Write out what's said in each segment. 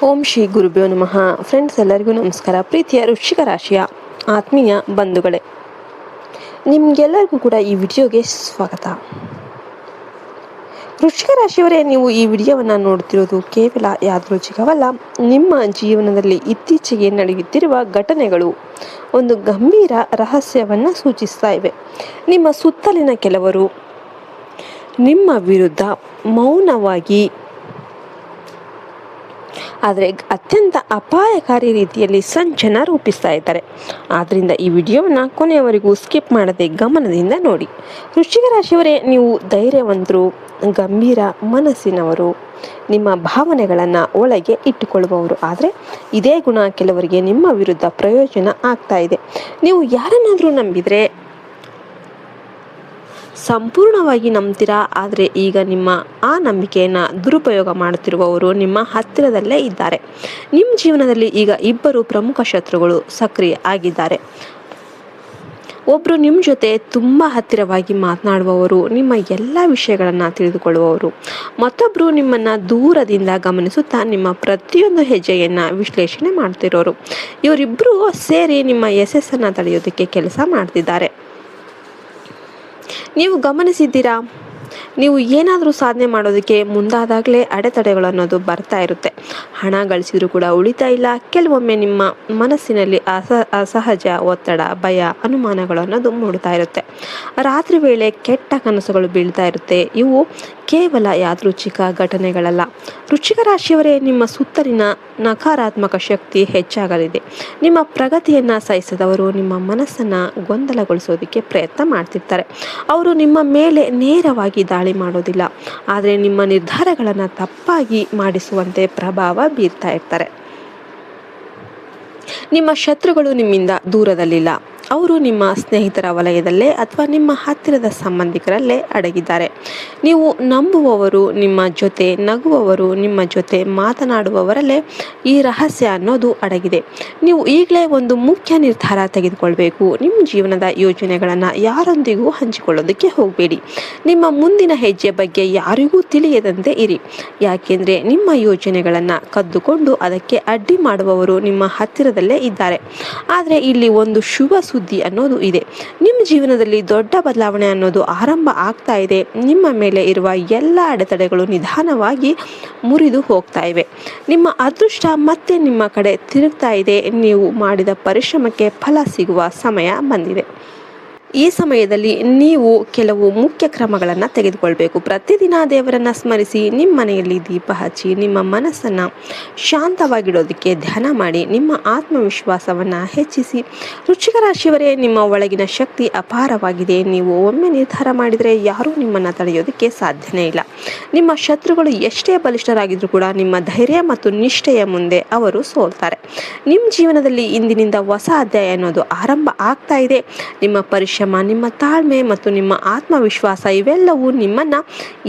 ಓಂ ಶ್ರೀ ಗುರುಭ್ಯೋ ನಮಃ. ಫ್ರೆಂಡ್ಸ್, ಎಲ್ಲರಿಗೂ ನಮಸ್ಕಾರ. ಪ್ರೀತಿಯ ವೃಶ್ಚಿಕ ರಾಶಿಯ ಆತ್ಮೀಯ ಬಂಧುಗಳೇ, ನಿಮಗೆಲ್ಲರಿಗೂ ಕೂಡ ಈ ವಿಡಿಯೋಗೆ ಸ್ವಾಗತ. ವೃಶ್ಚಿಕ ರಾಶಿಯವರೇ, ನೀವು ಈ ವಿಡಿಯೋವನ್ನು ನೋಡ್ತಿರೋದು ಕೇವಲ ಯಾದೃಚ್ಛಿಕವಲ್ಲ. ನಿಮ್ಮ ಜೀವನದಲ್ಲಿ ಇತ್ತೀಚೆಗೆ ನಡೆಯುತ್ತಿರುವ ಘಟನೆಗಳು ಒಂದು ಗಂಭೀರ ರಹಸ್ಯವನ್ನು ಸೂಚಿಸ್ತಾ ಇವೆ. ನಿಮ್ಮ ಸುತ್ತಲಿನ ಕೆಲವರು ನಿಮ್ಮ ವಿರುದ್ಧ ಮೌನವಾಗಿ ಆದರೆ ಅತ್ಯಂತ ಅಪಾಯಕಾರಿ ರೀತಿಯಲ್ಲಿ ಸಂಚನ ರೂಪಿಸ್ತಾ ಇದ್ದಾರೆ. ಆದ್ದರಿಂದ ಈ ವಿಡಿಯೋವನ್ನು ಕೊನೆಯವರೆಗೂ ಸ್ಕಿಪ್ ಮಾಡದೆ ಗಮನದಿಂದ ನೋಡಿ. ವೃಶ್ಚಿಕ ರಾಶಿಯವರೇ, ನೀವು ಧೈರ್ಯವಂತರು, ಗಂಭೀರ ಮನಸ್ಸಿನವರು, ನಿಮ್ಮ ಭಾವನೆಗಳನ್ನು ಒಳಗೆ ಇಟ್ಟುಕೊಳ್ಳುವವರು. ಆದರೆ ಇದೇ ಗುಣ ಕೆಲವರಿಗೆ ನಿಮ್ಮ ವಿರುದ್ಧ ಪ್ರಯೋಜನ ಆಗ್ತಾ ಇದೆ. ನೀವು ಯಾರನ್ನಾದರೂ ನಂಬಿದರೆ ಸಂಪೂರ್ಣವಾಗಿ ನಂಬ್ತೀರಾ. ಆದರೆ ಈಗ ನಿಮ್ಮ ಆ ನಂಬಿಕೆಯನ್ನು ದುರುಪಯೋಗ ಮಾಡುತ್ತಿರುವವರು ನಿಮ್ಮ ಹತ್ತಿರದಲ್ಲೇ ಇದ್ದಾರೆ. ನಿಮ್ಮ ಜೀವನದಲ್ಲಿ ಈಗ ಇಬ್ಬರು ಪ್ರಮುಖ ಶತ್ರುಗಳು ಸಕ್ರಿಯ ಆಗಿದ್ದಾರೆ. ಒಬ್ಬರು ನಿಮ್ಮ ಜೊತೆ ತುಂಬ ಹತ್ತಿರವಾಗಿ ಮಾತನಾಡುವವರು, ನಿಮ್ಮ ಎಲ್ಲ ವಿಷಯಗಳನ್ನು ತಿಳಿದುಕೊಳ್ಳುವವರು. ಮತ್ತೊಬ್ಬರು ನಿಮ್ಮನ್ನು ದೂರದಿಂದ ಗಮನಿಸುತ್ತಾ ನಿಮ್ಮ ಪ್ರತಿಯೊಂದು ಹೆಜ್ಜೆಯನ್ನು ವಿಶ್ಲೇಷಣೆ ಮಾಡ್ತಿರೋರು. ಇವರಿಬ್ಬರು ಸೇರಿ ನಿಮ್ಮ ಯಶಸ್ಸನ್ನು ತಡೆಯೋದಕ್ಕೆ ಕೆಲಸ ಮಾಡ್ತಿದ್ದಾರೆ. ನೀವು ಗಮನಿಸಿದ್ದೀರಾ, ನೀವು ಏನಾದರೂ ಸಾಧನೆ ಮಾಡೋದಕ್ಕೆ ಮುಂದಾದಾಗಲೇ ಅಡೆತಡೆಗಳು ಅನ್ನೋದು ಬರ್ತಾ ಇರುತ್ತೆ. ಹಣ ಗಳಿಸಿದ್ರೂ ಕೂಡ ಉಳಿತಾ ಇಲ್ಲ. ಕೆಲವೊಮ್ಮೆ ನಿಮ್ಮ ಮನಸ್ಸಿನಲ್ಲಿ ಅಸಹಜ ಒತ್ತಡ, ಭಯ, ಅನುಮಾನಗಳು ಅನ್ನೋದು ಮೂಡ್ತಾ ಇರುತ್ತೆ. ರಾತ್ರಿ ವೇಳೆ ಕೆಟ್ಟ ಕನಸುಗಳು ಬೀಳ್ತಾ ಇರುತ್ತೆ. ಇವು ಕೇವಲ ಯಾದೃಚ್ಛಿಕ ಘಟನೆಗಳಲ್ಲ. ವೃಶ್ಚಿಕ ರಾಶಿಯವರೇ, ನಿಮ್ಮ ಸುತ್ತಲಿನ ನಕಾರಾತ್ಮಕ ಶಕ್ತಿ ಹೆಚ್ಚಾಗಲಿದೆ. ನಿಮ್ಮ ಪ್ರಗತಿಯನ್ನು ಸಹಿಸದವರು ನಿಮ್ಮ ಮನಸ್ಸನ್ನು ಗೊಂದಲಗೊಳಿಸೋದಕ್ಕೆ ಪ್ರಯತ್ನ ಮಾಡ್ತಿರ್ತಾರೆ. ಅವರು ನಿಮ್ಮ ಮೇಲೆ ನೇರವಾಗಿ ದಾಳಿ ಮಾಡೋದಿಲ್ಲ, ಆದರೆ ನಿಮ್ಮ ನಿರ್ಧಾರಗಳನ್ನು ತಪ್ಪಾಗಿ ಮಾಡಿಸುವಂತೆ ಪ್ರಭಾವ ಬೀರ್ತಾ ಇರ್ತಾರೆ. ನಿಮ್ಮ ಶತ್ರುಗಳು ನಿಮ್ಮಿಂದ ದೂರದಲ್ಲಿಲ್ಲ. ಅವರು ನಿಮ್ಮ ಸ್ನೇಹಿತರ ವಲಯದಲ್ಲೇ ಅಥವಾ ನಿಮ್ಮ ಹತ್ತಿರದ ಸಂಬಂಧಿಕರಲ್ಲೇ ಅಡಗಿದ್ದಾರೆ. ನೀವು ನಂಬುವವರು, ನಿಮ್ಮ ಜೊತೆ ನಗುವವರು, ನಿಮ್ಮ ಜೊತೆ ಮಾತನಾಡುವವರಲ್ಲೇ ಈ ರಹಸ್ಯ ಅನ್ನೋದು ಅಡಗಿದೆ. ನೀವು ಈಗಲೇ ಒಂದು ಮುಖ್ಯ ನಿರ್ಧಾರ ತೆಗೆದುಕೊಳ್ಬೇಕು. ನಿಮ್ಮ ಜೀವನದ ಯೋಜನೆಗಳನ್ನು ಯಾರೊಂದಿಗೂ ಹಂಚಿಕೊಳ್ಳೋದಕ್ಕೆ ಹೋಗಬೇಡಿ. ನಿಮ್ಮ ಮುಂದಿನ ಹೆಜ್ಜೆ ಬಗ್ಗೆ ಯಾರಿಗೂ ತಿಳಿಯದಂತೆ ಇರಿ. ಯಾಕೆಂದರೆ ನಿಮ್ಮ ಯೋಜನೆಗಳನ್ನು ಕದ್ದುಕೊಂಡು ಅದಕ್ಕೆ ಅಡ್ಡಿ ಮಾಡುವವರು ನಿಮ್ಮ ಹತ್ತಿರದಲ್ಲೇ ಇದ್ದಾರೆ. ಆದರೆ ಇಲ್ಲಿ ಒಂದು ಶುಭ ಸುದ್ದಿ ಅನ್ನೋದು ಇದೆ. ನಿಮ್ಮ ಜೀವನದಲ್ಲಿ ದೊಡ್ಡ ಬದಲಾವಣೆ ಅನ್ನೋದು ಆರಂಭ ಆಗ್ತಾ ಇದೆ. ನಿಮ್ಮ ಮೇಲೆ ಇರುವ ಎಲ್ಲ ಅಡೆತಡೆಗಳು ನಿಧಾನವಾಗಿ ಮುರಿದು ಹೋಗ್ತಾ ಇವೆ. ನಿಮ್ಮ ಅದೃಷ್ಟ ಮತ್ತೆ ನಿಮ್ಮ ಕಡೆ ತಿರುಗ್ತಾ ಇದೆ. ನೀವು ಮಾಡಿದ ಪರಿಶ್ರಮಕ್ಕೆ ಫಲ ಸಿಗುವ ಸಮಯ ಬಂದಿದೆ. ಈ ಸಮಯದಲ್ಲಿ ನೀವು ಕೆಲವು ಮುಖ್ಯ ಕ್ರಮಗಳನ್ನು ತೆಗೆದುಕೊಳ್ಬೇಕು. ಪ್ರತಿದಿನ ದೇವರನ್ನು ಸ್ಮರಿಸಿ, ನಿಮ್ಮ ಮನೆಯಲ್ಲಿ ದೀಪ ಹಚ್ಚಿ, ನಿಮ್ಮ ಮನಸ್ಸನ್ನು ಶಾಂತವಾಗಿಡೋದಕ್ಕೆ ಧ್ಯಾನ ಮಾಡಿ, ನಿಮ್ಮ ಆತ್ಮವಿಶ್ವಾಸವನ್ನು ಹೆಚ್ಚಿಸಿ. ವೃಶ್ಚಿಕ ರಾಶಿಯವರೇ, ನಿಮ್ಮ ಒಳಗಿನ ಶಕ್ತಿ ಅಪಾರವಾಗಿದೆ. ನೀವು ಒಮ್ಮೆ ನಿರ್ಧಾರ ಮಾಡಿದರೆ ಯಾರೂ ನಿಮ್ಮನ್ನು ತಡೆಯೋದಕ್ಕೆ ಸಾಧ್ಯನೇ ಇಲ್ಲ. ನಿಮ್ಮ ಶತ್ರುಗಳು ಎಷ್ಟೇ ಬಲಿಷ್ಠರಾಗಿದ್ರೂ ಕೂಡ ನಿಮ್ಮ ಧೈರ್ಯ ಮತ್ತು ನಿಷ್ಠೆಯ ಮುಂದೆ ಅವರು ಸೋಲ್ತಾರೆ. ನಿಮ್ಮ ಜೀವನದಲ್ಲಿ ಇಂದಿನಿಂದ ಹೊಸ ಅಧ್ಯಾಯ ಅನ್ನೋದು ಆರಂಭ ಆಗ್ತಾ ಇದೆ. ನಿಮ್ಮ ಪರಿಶ್ರಮ, ನಿಮ್ಮ ತಾಳ್ಮೆ ಮತ್ತು ನಿಮ್ಮ ಆತ್ಮವಿಶ್ವಾಸ ಇವೆಲ್ಲವೂ ನಿಮ್ಮನ್ನು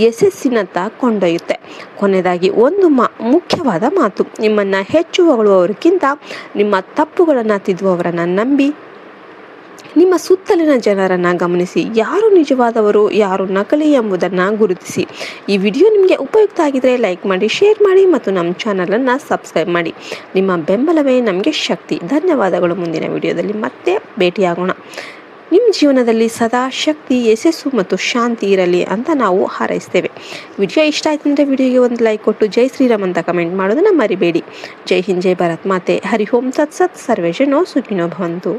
ಯಶಸ್ಸಿನತ್ತ ಕೊಂಡೊಯ್ಯುತ್ತೆ. ಕೊನೆಯದಾಗಿ ಒಂದು ಮುಖ್ಯವಾದ ಮಾತು, ನಿಮ್ಮನ್ನು ಹೆಚ್ಚು ಹೊಗಳುವವರಿಗಿಂತ ನಿಮ್ಮ ತಪ್ಪುಗಳನ್ನು ತಿದ್ದುವವರನ್ನು ನಂಬಿ. ನಿಮ್ಮ ಸುತ್ತಲಿನ ಜನರನ್ನು ಗಮನಿಸಿ, ಯಾರು ನಿಜವಾದವರು, ಯಾರು ನಕಲಿ ಎಂಬುದನ್ನು ಗುರುತಿಸಿ. ಈ ವಿಡಿಯೋ ನಿಮಗೆ ಉಪಯುಕ್ತ ಆಗಿದ್ರೆ ಲೈಕ್ ಮಾಡಿ, ಶೇರ್ ಮಾಡಿ ಮತ್ತು ನಮ್ಮ ಚಾನಲನ್ನು ಸಬ್ಸ್ಕ್ರೈಬ್ ಮಾಡಿ. ನಿಮ್ಮ ಬೆಂಬಲವೇ ನಮಗೆ ಶಕ್ತಿ. ಧನ್ಯವಾದಗಳು. ಮುಂದಿನ ವಿಡಿಯೋದಲ್ಲಿ ಮತ್ತೆ ಭೇಟಿಯಾಗೋಣ. ನಿಮ್ಮ ಜೀವನದಲ್ಲಿ ಸದಾ ಶಕ್ತಿ, ಯಶಸ್ಸು ಮತ್ತು ಶಾಂತಿ ಇರಲಿ ಅಂತ ನಾವು ಹಾರೈಸ್ತೇವೆ. ವಿಡಿಯೋ ಇಷ್ಟ ಆಯ್ತು ಅಂದರೆ ವಿಡಿಯೋಗೆ ಒಂದು ಲೈಕ್ ಕೊಟ್ಟು ಜೈ ಶ್ರೀರಾಮ್ ಅಂತ ಕಮೆಂಟ್ ಮಾಡೋದನ್ನು ಮರಿಬೇಡಿ. ಜೈ ಹಿಂದ್, ಜೈ ಭಾರತ್ ಮಾತೆ. ಹರಿ ಓಂ ತತ್ಸತ್. ಸರ್ವೇ ಜನೋ ಸುಖಿನೋ ಭವಂತು.